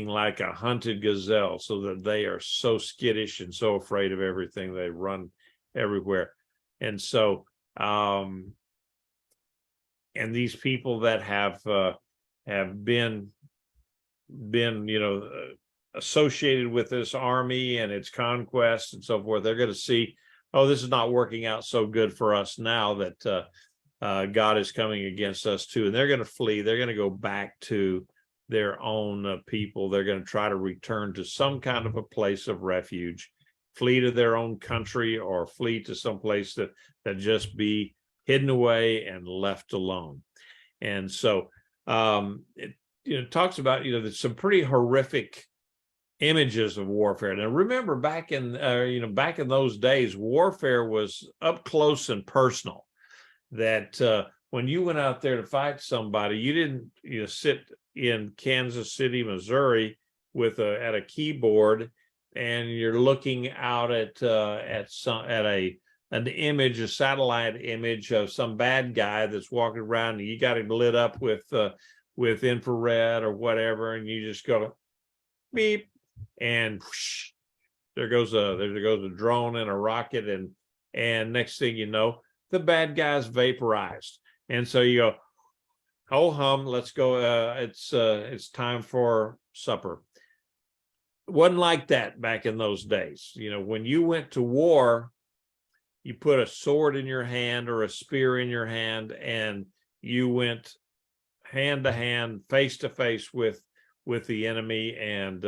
like a hunted gazelle, so that they are so skittish and so afraid of everything, they run everywhere. And so and these people that have been associated with this army and its conquest and so forth, they're going to see, oh, this is not working out so good for us now that God is coming against us too. And they're going to flee. They're going to go back to their own people. They're going to try to return to some kind of a place of refuge, flee to their own country, or flee to some place that just be hidden away and left alone. And so it talks about there's some pretty horrific images of warfare. Now remember, back in those days, warfare was up close and personal. That when you went out there to fight somebody, you didn't sit in Kansas City, Missouri, at a keyboard, and you're looking out at an image, a satellite image of some bad guy that's walking around, and you got him lit up with infrared or whatever, and you just go beep, and whoosh, there goes a drone and a rocket, and next thing you know, the bad guy's vaporized. And so you go, oh hum, let's go. It's time for supper. It wasn't like that back in those days. When you went to war, you put a sword in your hand or a spear in your hand, and you went hand to hand, face to face with the enemy. And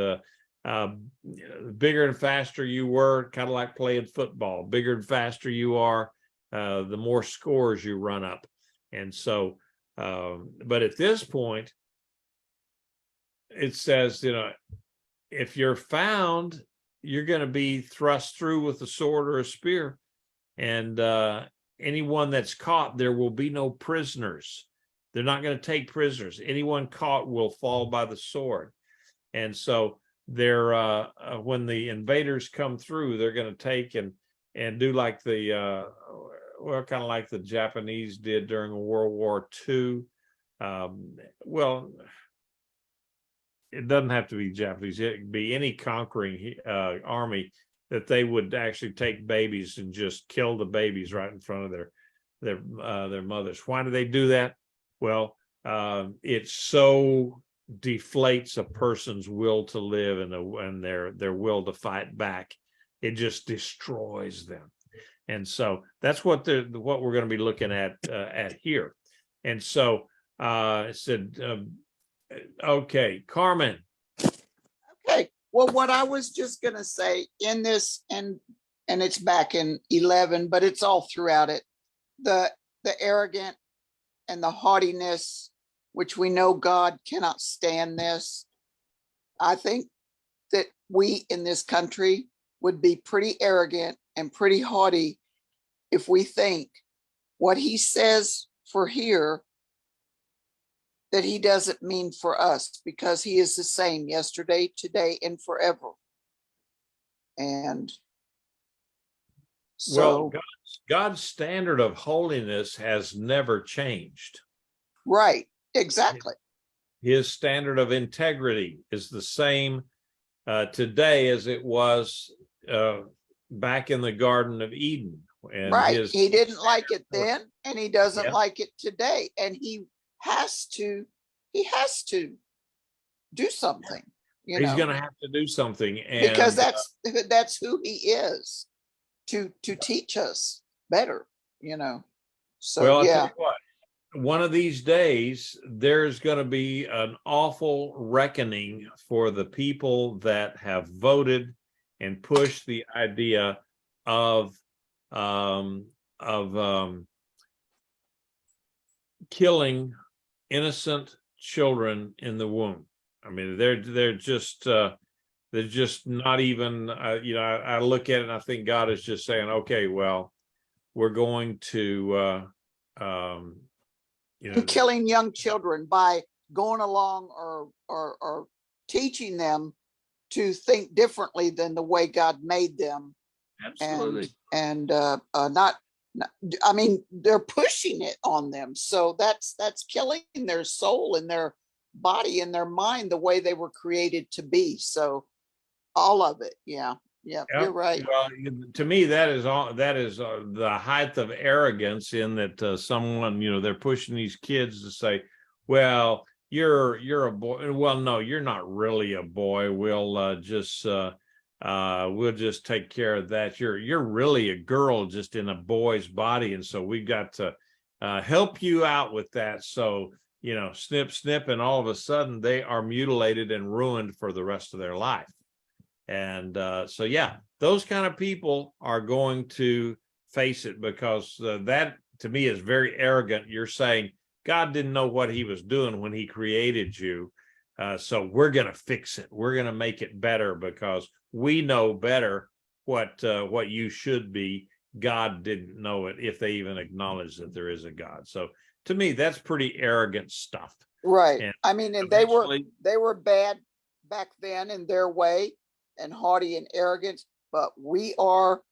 bigger and faster you were, kind of like playing football. Bigger and faster you are, the more scores you run up. And so, but at this point, it says, if you're found you're going to be thrust through with a sword or a spear, and anyone that's caught, there will be no prisoners. They're not going to take prisoners. Anyone caught will fall by the sword. And so they're when the invaders come through, they're going to take and do like the kind of like the Japanese did during World War II. Well, it doesn't have to be Japanese. It could be any conquering army, that they would actually take babies and just kill the babies right in front of their mothers. Why do they do that? Well, it so deflates a person's will to live and their will to fight back. It just destroys them. And so that's what we're going to be looking at here. And so it said, okay, Carmen. Okay. Well, what I was just going to say in this, and it's back in 11, but it's all throughout it, the arrogant and the haughtiness, which we know God cannot stand this. I think that we in this country would be pretty arrogant and pretty haughty if we think what he says for here, that he doesn't mean for us, because he is the same yesterday, today, and forever. And so, well, God's standard of holiness has never changed. right, exactly. His standard of integrity is the same today as it was back in the Garden of Eden. And right. He didn't like it then, and he doesn't Yeah. like it today. And he has to do something, He's going to have to do something. And because that's who he is, to teach us better, So well, I'll yeah. tell you what, one of these days, there's going to be an awful reckoning for the people that have voted and pushed the idea of killing innocent children in the womb. I mean, they're just not even. I look at it and I think God is just saying, okay, well, we're going to killing young children by going along or teaching them to think differently than the way God made them. Absolutely. And not, I mean, they're pushing it on them. So that's killing their soul and their body and their mind the way they were created to be. So all of it. Yeah. Yeah, you're right. Well, to me, that is the height of arrogance, in that someone, they're pushing these kids to say, well, you're a boy. Well, no, you're not really a boy. We'll just take care of that. You're really a girl, just in a boy's body, and so we've got to help you out with that. So snip, snip, and all of a sudden they are mutilated and ruined for the rest of their life. And so, yeah, those kind of people are going to face it, because that to me is very arrogant. You're saying God didn't know what he was doing when he created you. So we're going to fix it. We're going to make it better because we know better what you should be. God didn't know it, if they even acknowledge that there is a God. So to me, that's pretty arrogant stuff. Right. And I mean, and they were bad back then in their way, and haughty and arrogant, but we are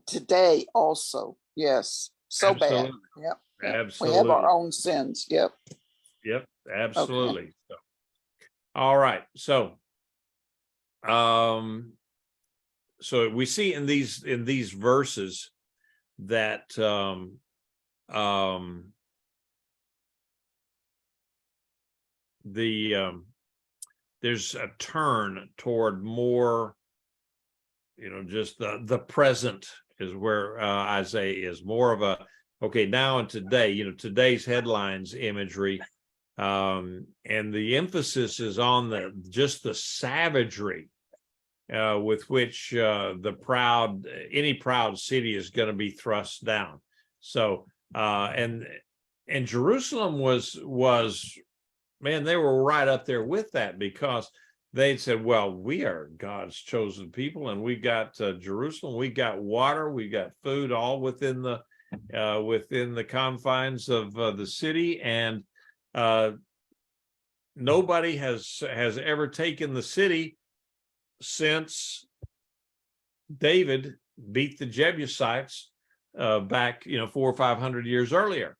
today also. Yes. So Absolutely. bad. Yep. Absolutely. We have our own sins. Yep. Yep. Absolutely. Okay. So, all right. So, so we see in these verses that there's a turn toward more, just the present is where Isaiah is more of a, okay, now and today, today's headlines imagery, and the emphasis is on the savagery with which any proud city is going to be thrust down. So and Jerusalem was, man, they were right up there with that, because they said, well, we are God's chosen people, and we got Jerusalem, we got water, we got food, all within the confines of the city, and nobody has ever taken the city since David beat the Jebusites back, 400 or 500 years earlier.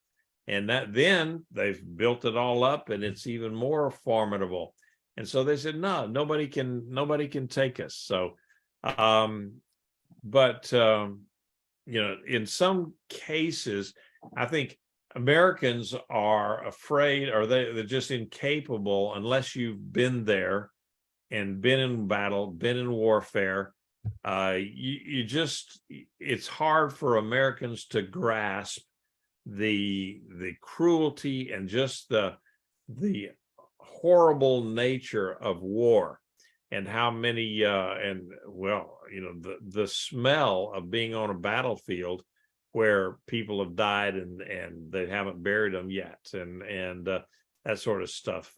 And that then they've built it all up, and it's even more formidable. And so they said, no, nobody can take us. So, in some cases, I think Americans are afraid, or they're just incapable, unless you've been there and been in battle, been in warfare. It's hard for Americans to grasp the cruelty and just the horrible nature of war, and how many the smell of being on a battlefield where people have died and they haven't buried them yet, and that sort of stuff.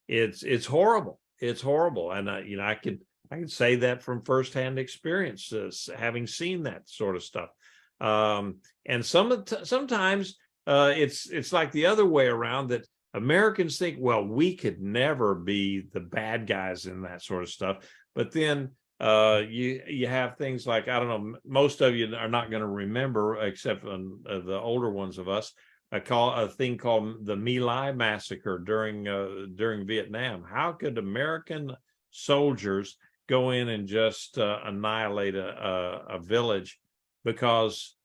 It's horrible. It's horrible, and I can say that from firsthand experience, having seen that sort of stuff. And sometimes it's like the other way around, that Americans think, well, we could never be the bad guys in that sort of stuff. But then you have things like, I don't know, most of you are not going to remember, except the older ones of us, a thing called the My Lai massacre during Vietnam. How could American soldiers go in and just annihilate a village? Because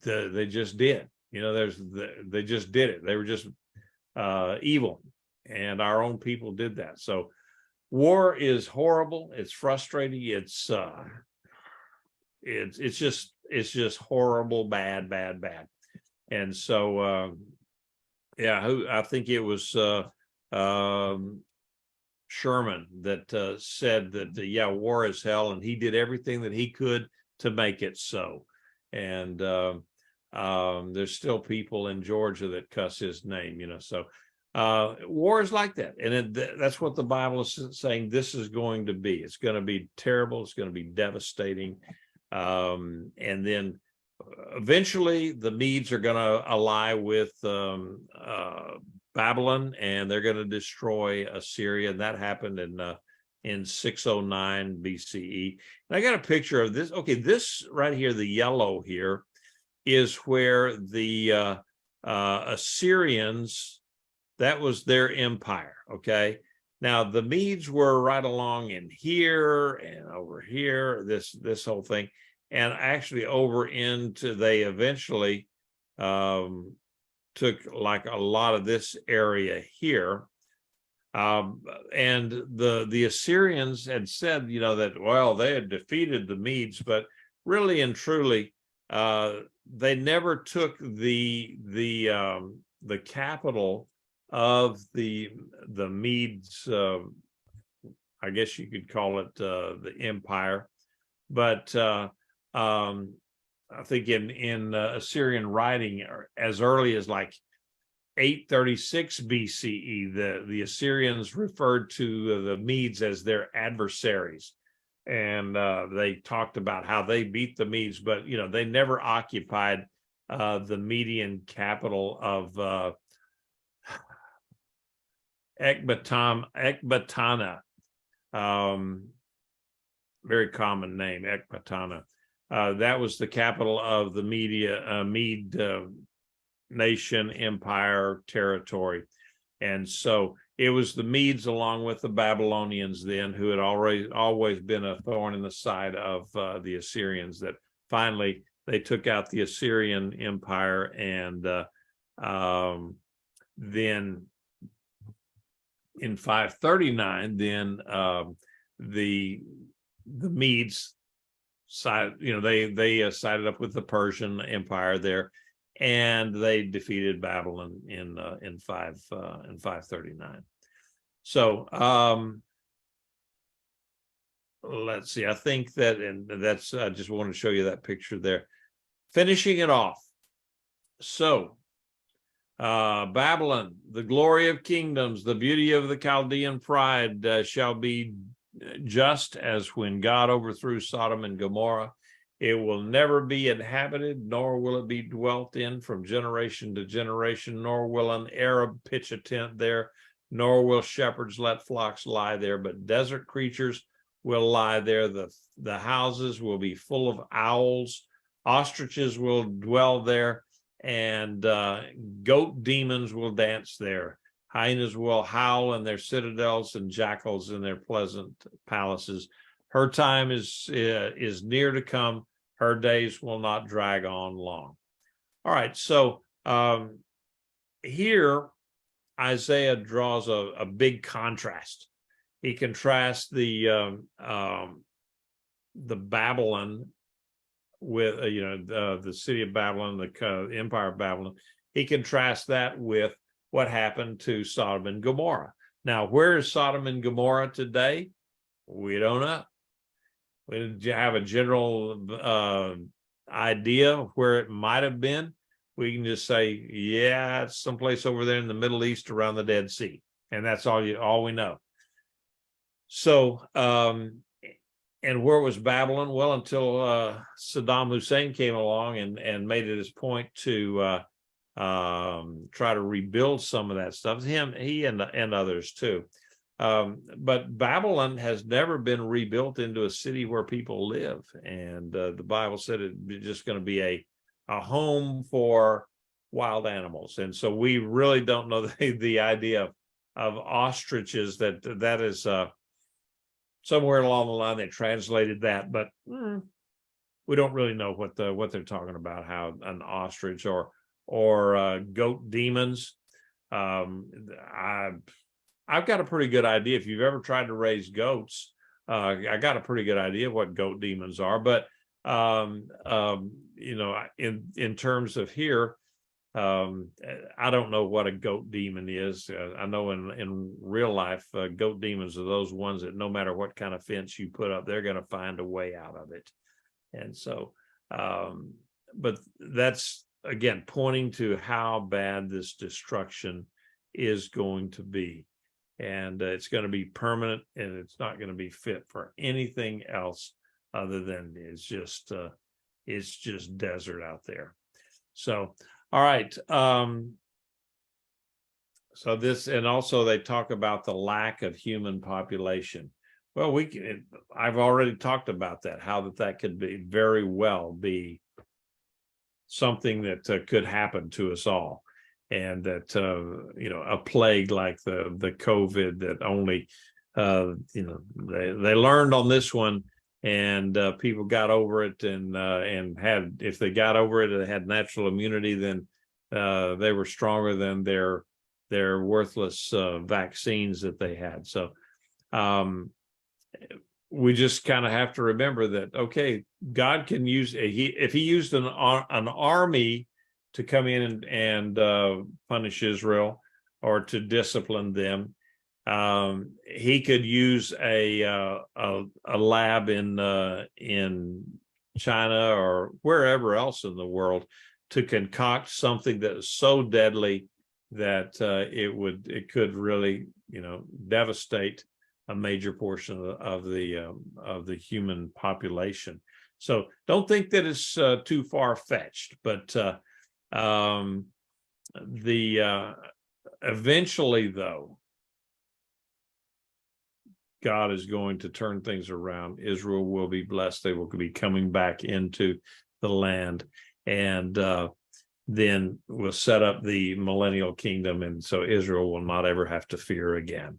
they just did. They just did it. They were just evil, and our own people did that. So war is horrible. It's frustrating. It's just horrible, bad. And so I think it was Sherman that said that war is hell, and he did everything that he could to make it so. And there's still people in Georgia that cuss his name, so war is like that. And that's what the Bible is saying this is going to be. It's going to be terrible. It's going to be devastating. And then eventually the Medes are going to ally with Babylon, and they're going to destroy Assyria. And that happened in 609 BCE. And I got a picture of this. Okay, this right here, the yellow here, is where the Assyrians, that was their empire. Okay, now the Medes were right along in here and over here, this whole thing, and actually over into, they eventually took like a lot of this area here. And the Assyrians had said, that, well, they had defeated the Medes, but really and truly, they never took the capital of the Medes. I guess you could call it the empire, but I think in Assyrian writing, as early as like 836 BCE, the Assyrians referred to the Medes as their adversaries. And they talked about how they beat the Medes, but, they never occupied the Median capital of Ecbatana. Very common name, Ecbatana. That was the capital of the Mede nation, empire, territory. And so it was the Medes, along with the Babylonians then, who had always been a thorn in the side of the Assyrians, that finally they took out the Assyrian empire. And then in 539, then the Medes they sided up with the Persian Empire there, and they defeated Babylon in 539. So let's see. I think that, and that's, I just wanted to show you that picture there. Finishing it off. So Babylon, the glory of kingdoms, the beauty of the Chaldean pride shall be just as when God overthrew Sodom and Gomorrah. It will never be inhabited, nor will it be dwelt in from generation to generation, nor will an Arab pitch a tent there, nor will shepherds let flocks lie there, but desert creatures will lie there. The houses will be full of owls, ostriches will dwell there, and goat demons will dance there. Hyenas will howl in their citadels, and jackals in their pleasant palaces. Her time is near to come. Her days will not drag on long. All right, so here Isaiah draws a big contrast. He contrasts the Babylon with the city of Babylon, the empire of Babylon. He contrasts that with what happened to Sodom and Gomorrah. Now, where is Sodom and Gomorrah today? We don't know. We have a general idea of where it might have been. We can just say, yeah, it's someplace over there in the Middle East around the Dead Sea, and that's all we know. So, and where was Babylon? Well, until Saddam Hussein came along and made it his point to try to rebuild some of that stuff. He and others too. But Babylon has never been rebuilt into a city where people live, and the Bible said it's just going to be a home for wild animals. And so we really don't know the idea of ostriches. That is somewhere along the line they translated that, but we don't really know what they're talking about. How an ostrich or goat demons. I've got a pretty good idea. If you've ever tried to raise goats, I got a pretty good idea of what goat demons are. But in terms of here, I don't know what a goat demon is. I know in real life, goat demons are those ones that no matter what kind of fence you put up, they're going to find a way out of it. And so, but that's again pointing to how bad this destruction is going to be. And it's going to be permanent, and it's not going to be fit for anything else other than it's just desert out there. So, all right. So this, and also they talk about the lack of human population. Well, I've already talked about that, how that could be very well be something that could happen to us all. And that a plague like the COVID that only they learned on this one, and people got over it, and had, if they got over it, they had natural immunity, then they were stronger than their worthless vaccines that they had. So we just kind of have to remember that, okay, God can use if he used an army to come in and punish Israel or to discipline them, he could use a lab in China or wherever else in the world to concoct something that is so deadly that it could really devastate a major portion of the human population. So don't think that it's too far-fetched, but eventually, though, God is going to turn things around. Israel will be blessed. They will be coming back into the land, and then we'll set up the millennial kingdom, and so Israel will not ever have to fear again.